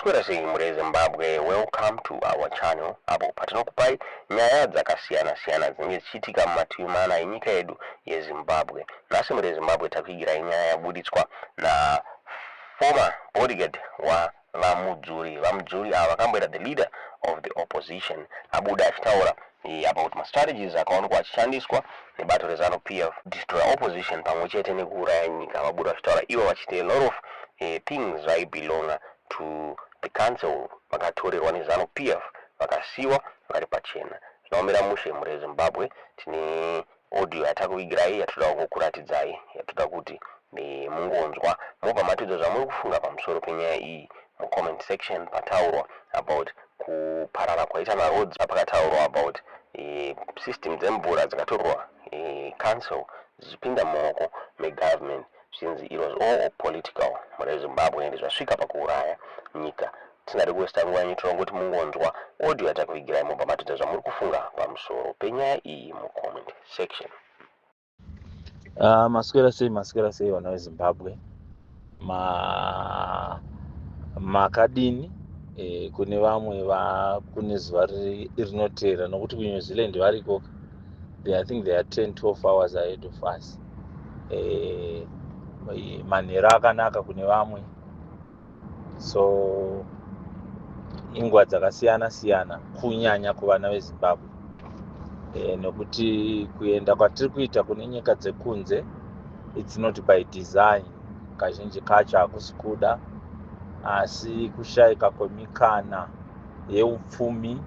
Maswera muri Zimbabwe, welcome to our channel. Apo patinokupai nyaya dzakasiyana-siyana dzinenge dzichiitika mumativi mana enyika yedu yeZimbabwe. Nhasi muri Zimbabwe takuigirai nyaya yabuditswa na former bodyguard wa Vamudzuri. Vamudzuri ava vakamboita the leader of the opposition. Abuda achitaura about strategies akaonekwa achishandiswa nebato reZANU-PF destroy opposition pamwe chete nekuuraya nyika. Vabuda vachitaura ivo vachita a lot of things that belong to the council vakatorerwa neZANU-PF vakasiwa vakati pachena. Tinoomera mushe muri Zimbabwe, tine audio yatakuigirai yatoda kukuratidzai yatoda kuti mungonzwa mobva matidza zvamuri kufunga pamusoro penyaya iyi mucomment section. Pataurwa about kuparara kwaita maroads, pakataurwa about system dzemvura dzakatorwa council dzichipinda mumaoko megovernment, since it was all political muri Zimbabwe ende zvasvika pakuuraya nyika. Tisingadi kuwesta nguva yenyu, tinoda kuti mungonzwa audio yatakuigirai mobva matidza zvamuri kufunga pamusoro penyaya iyi mucomment section. Maswera sei vana veZimbabwe, makadini kune vamwe kune zuva rinotevera, nokuti kuNew Zealand variko, I think they are 10-12 hours ahead of us. Manhero akanaka kune vamwe, so ingwa dzakasiyana-siyana kunyanya kuvana veZimbabwe. Nokuti kuenda kwatiri kuita kune nyika dzekunze, it's not by design. Kazhinji kacho hakusi kuda, asi kushayika kwemikana yeupfumi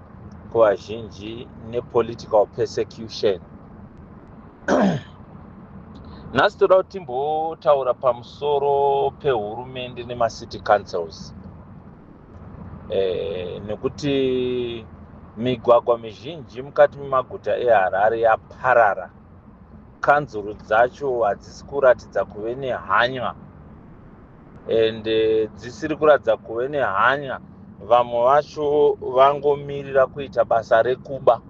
kuvazhinji nepolitical persecution. Nhasi toda kuti timbotaura pamusoro pehurumende nemacity councils, nekuti migwagwa mizhinji mukati memaguta eHarare yaparara. Kanzuru dzacho hadzisi kuratidza kuve nehanya, ende dzisiri kuratidza kuve nehanya. Vamwe vacho vangomirira kuita basa rekuba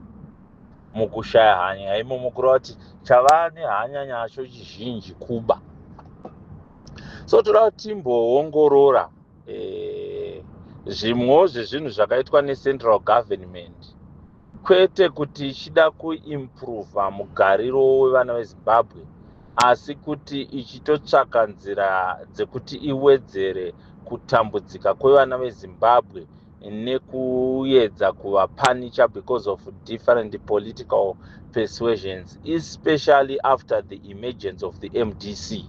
mukushaya hanya imomo, kureva kuti chava nehanya nyacho chizhinji kuba. So toda kuti timboongorora zvimwewo zvezvinhu zvakaitwa necentral government, kwete kuti ichida kuimprova mugariro wevana veZimbabwe, asi kuti ichitotsvaka nzira dzekuti iwedzere kutambudzika kwevana veZimbabwe nekuedza kuvapanicha because of different political persuasions, especially after the emergence of the MDC.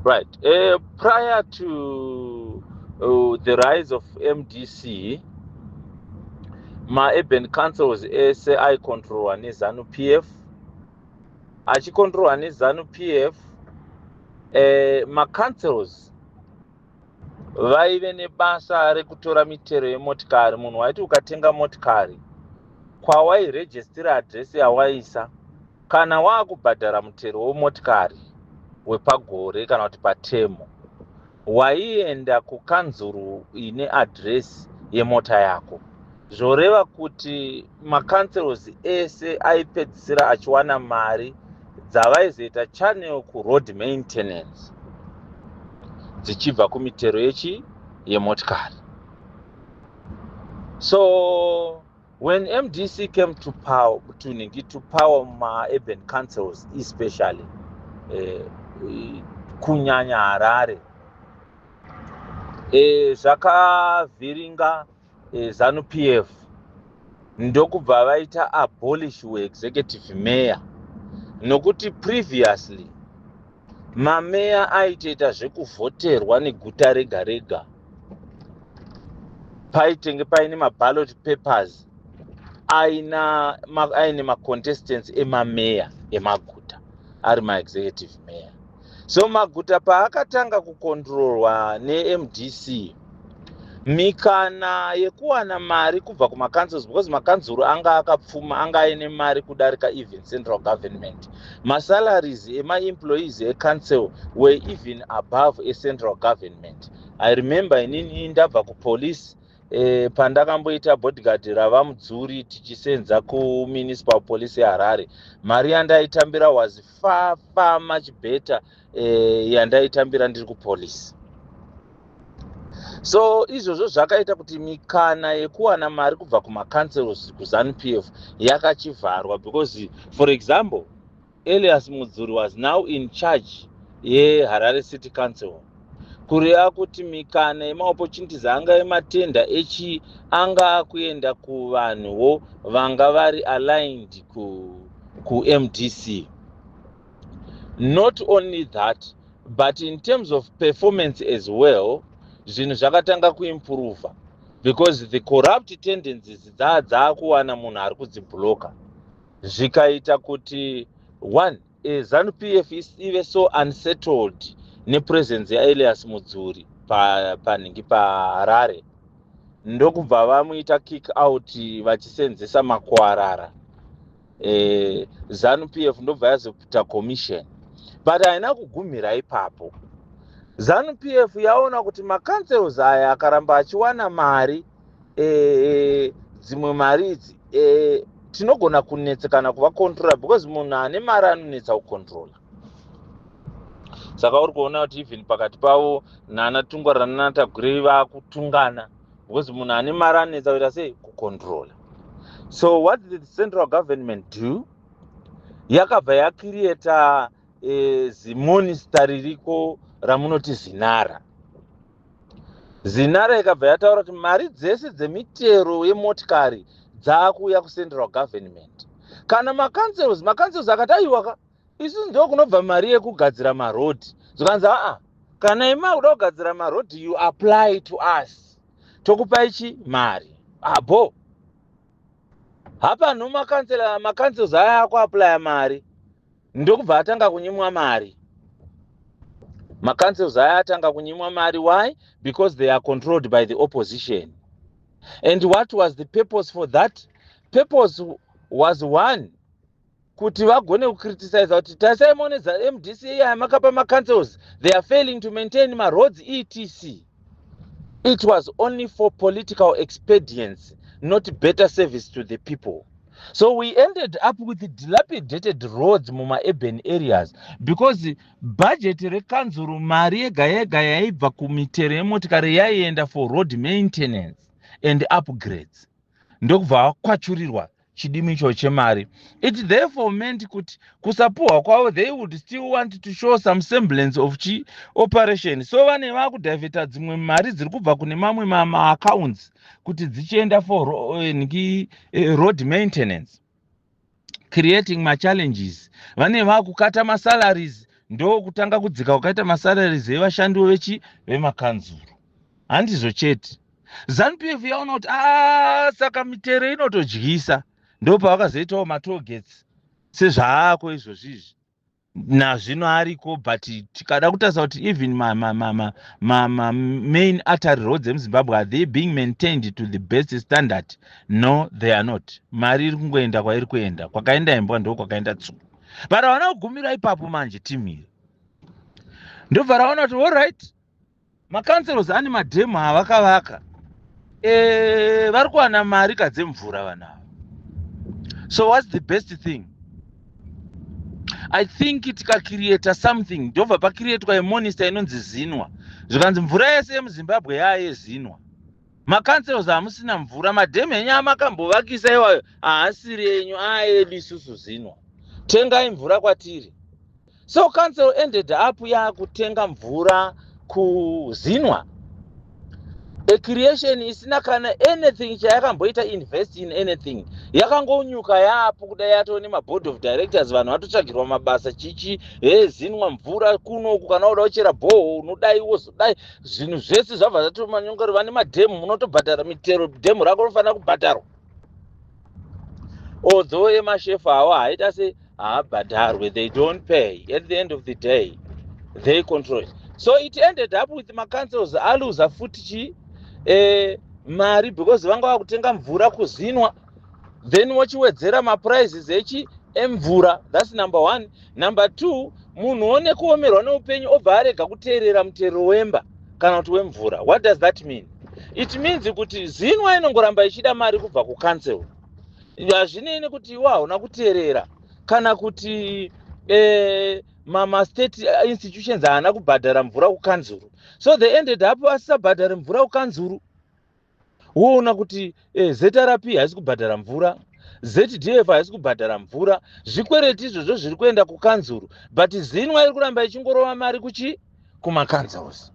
Right. Prior to the rise of MDC, ma-urban councils ese aikontrolwa neZANU-PF. Achikontrolwa neZANU-PF, ma-councils vaive nebasa rekutora mitero yemotikari. Munhu waiti ukatenga motikari, kwawairejistira adresi yawaisa, kana waakubhadhara mutero wemotikari wepagore kana kuti patemo, waienda kukanzuru ine adresi yemota yako. Zvoreva kuti ma-councils ese aipedzisira achiwana mari dzavaizoita channel kuroad maintenance dzichibva kumitero yemotikari. So when MDC came to power, ma-urban councils especially kunyanya Harare, zvakavhiringa ZANU-PF ndokubva vaita abolish executive mayor, nokuti previously mameya aitoita zvekuvhoterwa neguta rega rega, paitenge paine maballot papers aine macontestants emameya emaguta ari maexecutive mayor. So maguta paakatanga kukontrolwa neMDC, mikana yekuwana mari kubva kumakanzuru, because makanzuru anga akapfuma, anga aine mari kudarika even central government. Masalaries ema-employees ecouncil were even above a central government. I remember inini ndabva kupolice, pandakamboita bodyguard raVamudzuri tichisenza kumunicipal police yeHarare, mari yandaitambira was far much better yandaitambira ndiri kupolice. So izvozvo zvakaita kuti mikana yekuwana mari kubva kumacancelors kuZANU-PF yakachivharwa, because for example Elias Mudzuri was now in charge yeHarare City Council. Kureva kuti mikana yemaopportunities anga yematenda echi anga kuenda kuvanhuwo vanga vari aligned ku MDC. Not only that, but in terms of performance as well, zvinhu zvakatanga kuimprove, because the corrupt tendencies dzaakuwana munhu ari kudzibloka zvikaita kuti one, ZANU-PF ive so unsettled nepresence yaElias Mudzuri panhingi paHarare, ndokubva vamuita kick out vachisenzesa makuarara. ZANU-PF ndobva yazopita commission, but haina kugumira ipapo. ZANU-PF yaona kuti macancels aya akaramba achiwana mari, dzimwe mari idzi tinogona kunetsekana kuva controller, because munhu ane mari anonetsa kucontroller. Saka uri kuona kuti even pakati pavo nana Tungwarira nana Tagurei vakutungana, because munhu ane mari anonetsa kuita sei kucontroller. So what did the central government do? Yakabva yakirieta zimonista ririko ramunoti Zinara. Zinara ikabva yataura kuti mari dzese dzemitero yemotikari dzaakuuya kucentral government. Kana macancels akati aiwaka, isu ndo kunobva mari yekugadzira marodhi. Zvikanzi kana ima kuda kugadzira marodhi, you apply to us, tokupa ichi mari. Abo hapa no macancels aya akuapply mari, ndokubva atanga kunyimwa mari. Macancels aya atanga kunyimwa mari. Why? Because they are controlled by the opposition. And what was the purpose for that? Purpose was one, kuti vagone kucriticize kuti tasai monedza MDC aya makapa macancels, they are failing to maintain roads etc. It was only for political expedience, not better service to the people. So we ended up with dilapidated roads muma urban areas, because budget rekanzuru mari yega yega yaibva kumitero yemotikari yaienda for road maintenance and upgrades. Ndokubva kwachurirwa chidimi icho chemari. It therefore meant kuti kusapuhwa kwavo, they would still want to show some semblance of operation. So vane vakudivheta dzimwe mari dziri kubva kune mamwe accounts kuti dzichienda for road maintenance, creating challenges. Vane vakukata masalaries, ndo kutanga kudzika kukaita masalaries evashandi vemakanzuru. Handizvo chete, ZANU-PF yaona kuti saka mitero inotodyisa, ndo pavakazoitawo matoll gates sezvaako izvozvizvi nazvino ariko. But tikada kutarisa kuti even main artery roads emuZimbabwe, are they being maintained to the best standard? No, they are not. Mari iri kungoenda kwairi kuenda, kwakaenda imbwa ndo kwakaenda tsuku. But havana kugumira ipapo manje timire, ndobva raona kuti all right, macancels ane madhemu avakavaka, vari kuwana mari kadzemvura vanava. So what's the best thing? I think tikacreata something, ndobva pacreatwa yemonista inonzi Zinwa. Zvikanzi mvura yese yemuZimbabwe yayezinwa. Macancels hamusina mvura, madhemu enyu amakambovakisa iwayo haasiri enyu, aedu isusu Zinwa. Tengai mvura kwatiri. So council ended up yakutenga mvura kuZinwa. A creation isina kana anything chayakamboita invest in anything. Yakangonyuka yapo kuda yato nema board of directors vanhu vatotsvagirwa mabasa chichi, Zinwa mvura kunoku, kana uda kuchera boho unodai wozodai, zvinhu zvese zvabva zvatomanyongorwa. Vane madhemu munotobhadhara mitero, dhemu rako rinofanira kubhadharwa. Although emashefa awo haita se haabhadharwe, they don't pay. At the end of the day, they control it. So it ended up with macancels aluza futi mari, because vanga vakutenga mvura kuZinwa, then wachiwedzera maprizes emvura. That's number one. Number two, munhu one kuomerwa neupenyu obva arega kuteerera mutero wemba kana kuti wemvura. What does that mean? It means kuti Zinwa inongoramba ichida mari kubva kucancel. Hazvinei kuti hauna kuteerera kana kuti state institutions haana kubhadhara mvura kukanzuru, so they ended up vasisabhadhare mvura kukanzuru. Woona kuti ZRP haisi kubhadhara mvura, ZDF haisi kubhadhara mvura, zvikwereti izvozvo zviri kuenda kukanzuru, but zinwa iri kuramba ichingorova mari kumakanzels.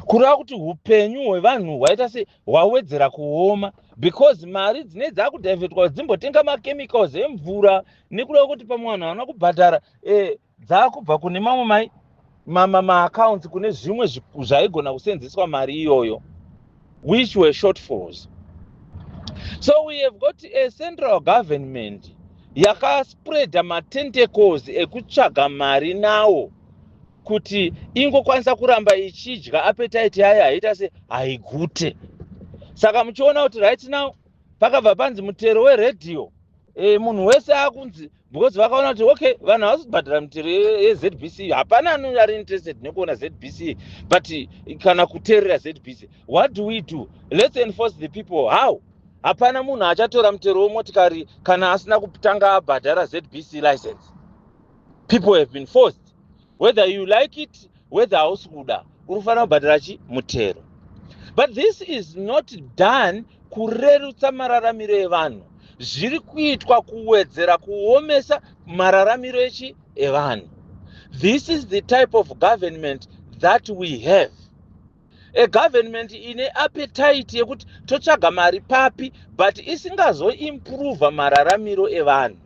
Kureva kuti upenyu hwevanhu hwaita se hwawedzera kuoma, because mari dzine dzakudhaivhetwa dzimbotenga makemicals emvura, nekureva kuti pamwe vanhu havana kubhadhara dzakubva kune mamwe maaccounts kune zvimwe zvaigona kusenzeswa mari iyoyo, which were shortfalls. So we have got a central government yakaspreada matentacles ekutsvaga mari nawo kuti ingokwanisa kuramba ichidya appetite yayo haita se haigute. Saka muchiona kuti right now pakabva panzi mutero weredhiyo munhu wese akunzi, because vakaona kuti okay vanhu havasi kubhadhara mutero yeZBC, hapana anhu ari interested nekuona ZBC, but kana kuteerera ZBC, what do we do? Let's enforce the people. How? Hapana munhu achatora mutero wemotikari kana asina kutanga abhadhara ZBC license. People have been forced, whether you like it, whether hausi kuda, unofanira kubhadhara mutero. But this is not done kurerutsa mararamiro evanhu, zviri kuitwa kuwedzera kuomesa mararamiro evanhu. This is the type of government that we have. A government ine appetite yekuti totsvaga mari papi, but isingazoimprove mararamiro evanhu,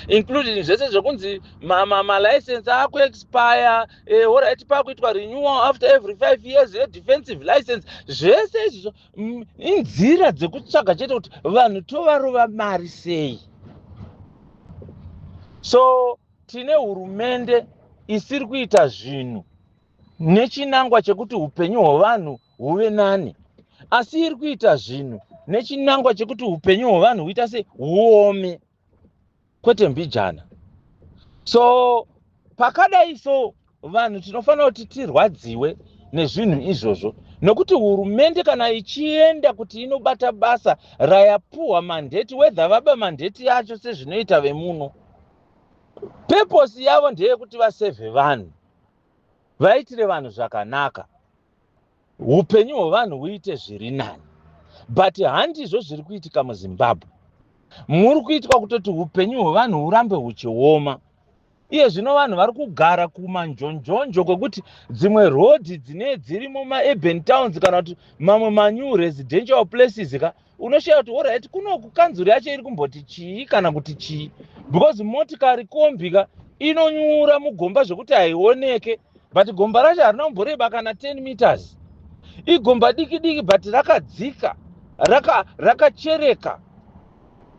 including zvese zvokunzi license akuexpire, alright pakuitwa renewal after every 5 years, defensive license. Zvese izvozvo inzira dzekutsvaga chete kuti vanhu tovarova mari sei. So tine hurumende isiri kuita zvinhu nechinangwa chekuti upenyu hwevanhu huve nani, asi iri kuita zvinhu nechinangwa chekuti upenyu hwevanhu huita se huome, kwete mbijana. So pakadai so vanhu tinofanira kuti tirwadziwe nezvinhu izvozvo, nokuti hurumende kana ichienda kuti inobata basa rayapuhwa mandate, whether vaba mandate yacho sezvinoita vemuno, purpose yavo ndeyekuti vasevhe vanhu, vaitire vanhu zvakanaka, upenyu hwevanhu huite zviri nani. But handizvo zviri kuitika muZimbabwe. Muri kuitwa kutoti upenyu hwevanhu hurambe huchioma. Iye zvino vanhu vari kugara kumanjonjonjo kwekuti dzimwe road dziri muma-urban towns kana kuti mamwe ma-new residential places unoshaya kuti alright kunoku kanzuru yacho iri kumboti chii kana kuti chii, because motikari kombi inonyura mugomba zvokuti haioneke, but gomba racho harina kumboreba kana 10 meters. Igomba diki diki but rakadzika, rakachereka,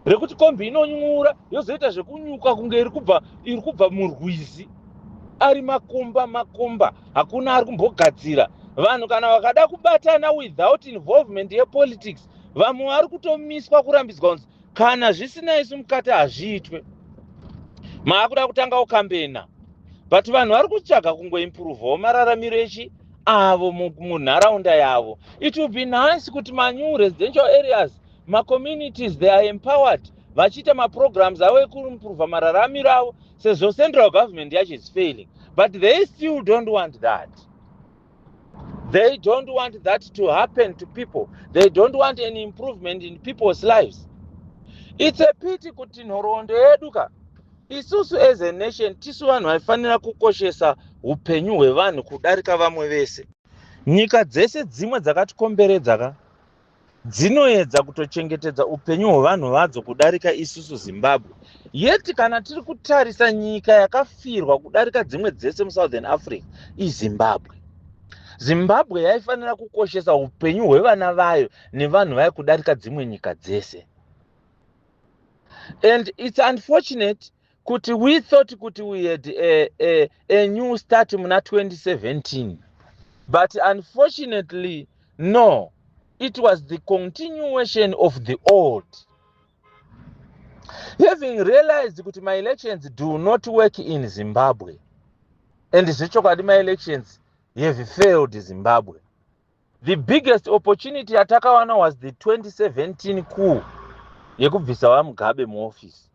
rekuti kombi inonyura yozoita zvekunyuka kunge iri kubva murwizi. Ari makomba, hakuna ari kumbogadzira. Vanhu kana vakada kubatana without involvement yepolitics, vamwe vari kutomiswa kurambidzwa kunzi kana zvisina isu mukati hazviitwe. Maakuda kutanga ukambena, but vanhu vari kutsvaga kungoimprovewo mararamiro avo munharaunda yavo. It would be nice kuti ma-new residential areas, ma-communities, they are empowered, vachiita ma-programs avo ekuimprove mararamiro avo, sezvo central government yacho is failing. But they still don't want that. They don't want that to happen to people. They don't want any improvement in people's lives. It's a pity kuti nhoroondo yedu isusu as a nation tisu vanhu vaifanira kukoshesa upenyu hwevanhu kudarika vamwe vese. Nyika dzese dzimwe dzakatikomberedza dzinoedza kutochengetedza upenyu hwevanhu vadzo kudarika isusu Zimbabwe. Yeti kana tiri kutarisa nyika yakafirwa kudarika dzimwe dzese muSouthern Africa iZimbabwe. Zimbabwe yaifanira kukoshesa upenyu hwevana vayo nevanhu vayo kudarika dzimwe nyika dzese. And it's unfortunate kuti we thought kuti we had a new start muna 2017. But unfortunately, no. It was the continuation of the old. Having realized that my elections do not work in Zimbabwe, and my elections have failed Zimbabwe, the biggest opportunity atakawana was the 2017 coup yekubvisa wa Mugabe mu office.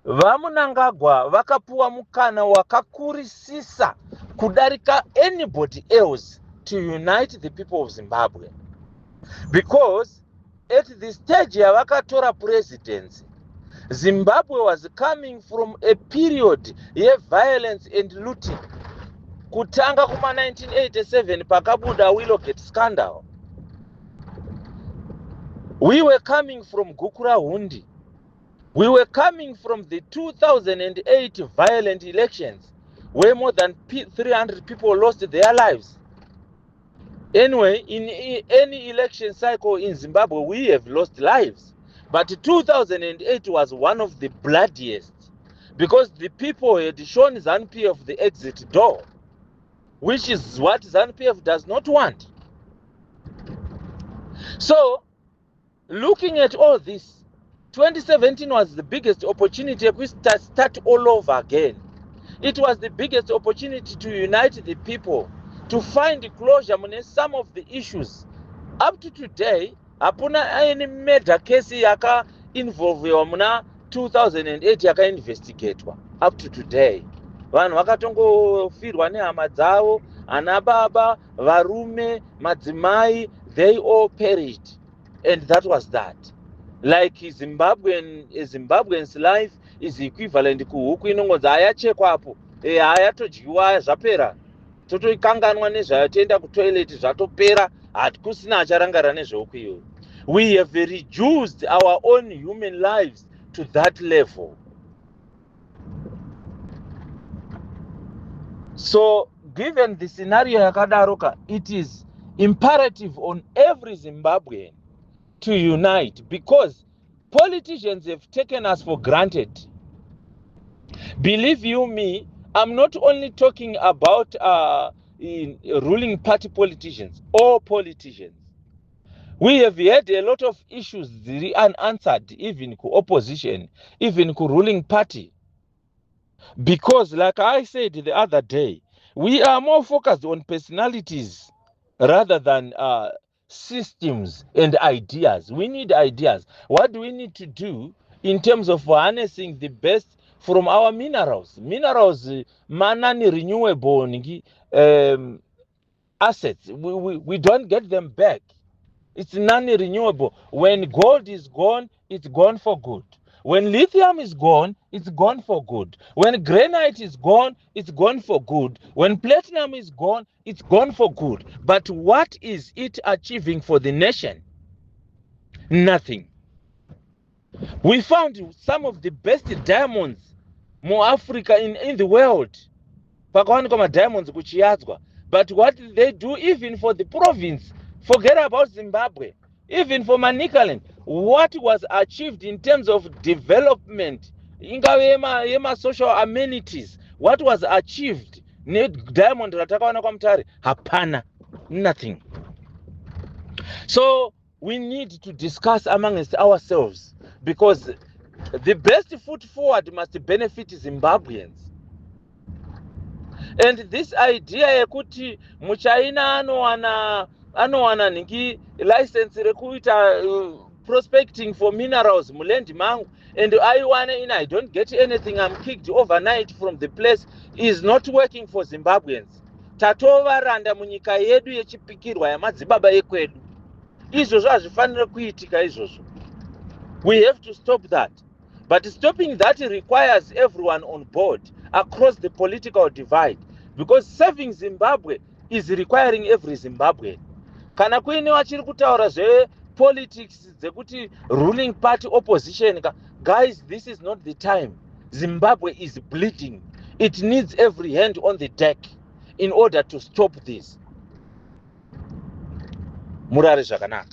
vaMnangagwa vakapuwa mukana wakakurisisa kudarika anybody else to unite the people of Zimbabwe, because at the stage yavakatora presidency, Zimbabwe was coming from a period of violence and looting. Kutanga kuma 1987 pakabuda Willowgate scandal. We were coming from Gukura Hundi. We were coming from the 2008 violent elections where more than 300 people lost their lives. Anyway, in any election cycle in Zimbabwe, we have lost lives. But 2008 was one of the bloodiest, because the people had shown ZANU-PF the exit door, which is what ZANU-PF does not want. So, looking at all this, 2017 was the biggest opportunity to start all over again. It was the biggest opportunity to unite the people, to find closure on some of the issues. Up to today, hapana any murder case yaka involve muna 2008 yaka investigatwa. Up to today, vanhu vakatongofirwa nehama dzavo, ana baba, varume, madzimai, they all perished, and that was that. Like Zimbabwean's life is equivalent kuhuku inongonzi ayachekwa apo, ayatodyiwa zvapera, totoikanganwa nezvayotoenda kutoilet zvatopera, hatikusina acharangarira nezvehuku iyoyo. We have reduced our own human lives to that level. So, given the scenario yakadaroka, it is imperative on every Zimbabwean to unite, because politicians have taken us for granted. Believe you me, I'm not only talking about ruling party politicians, all politicians. We have had a lot of issues unanswered, even to opposition, even to ruling party. Because like I said the other day, we are more focused on personalities rather than systems and ideas. We need ideas. What do we need to do in terms of harnessing the best from our minerals? Minerals, manani renewable assets. We don't get them back. It's non-renewable. When gold is gone, it's gone for good. When lithium is gone, it's gone for good. When granite is gone, it's gone for good. When platinum is gone, it's gone for good. But what is it achieving for the nation? Nothing. We found some of the best diamonds more Africa in the world. Pakawanikwa diamonds kuchiadzwa. But what did they do even for the province? Forget about Zimbabwe. Even for Manicaland, what was achieved in terms of development, ingave social amenities, what was achieved? Diamond ratakawana kwa Mutare, hapana, nothing. So we need to discuss amongst ourselves, because the best foot forward must benefit Zimbabweans. And this idea yekuti muchaina anowana nhingi license rekuita prospecting for minerals muland mangu, and I don't get anything, I'm kicked overnight from the place, is not working for Zimbabweans. Tatovaranda munyika yedu yechipikirwa yamadzibaba ekwedu. Izvozvo hazvifanira kuitika izvozvo. We have to stop that. But stopping that requires everyone on board across the political divide, because saving Zimbabwe is requiring every Zimbabwean. Kana kuine vachiri kutaura politics dzekuti ruling party opposition, guys, this is not the time. Zimbabwe is bleeding. It needs every hand on the deck in order to stop this. Murare zvakanaka.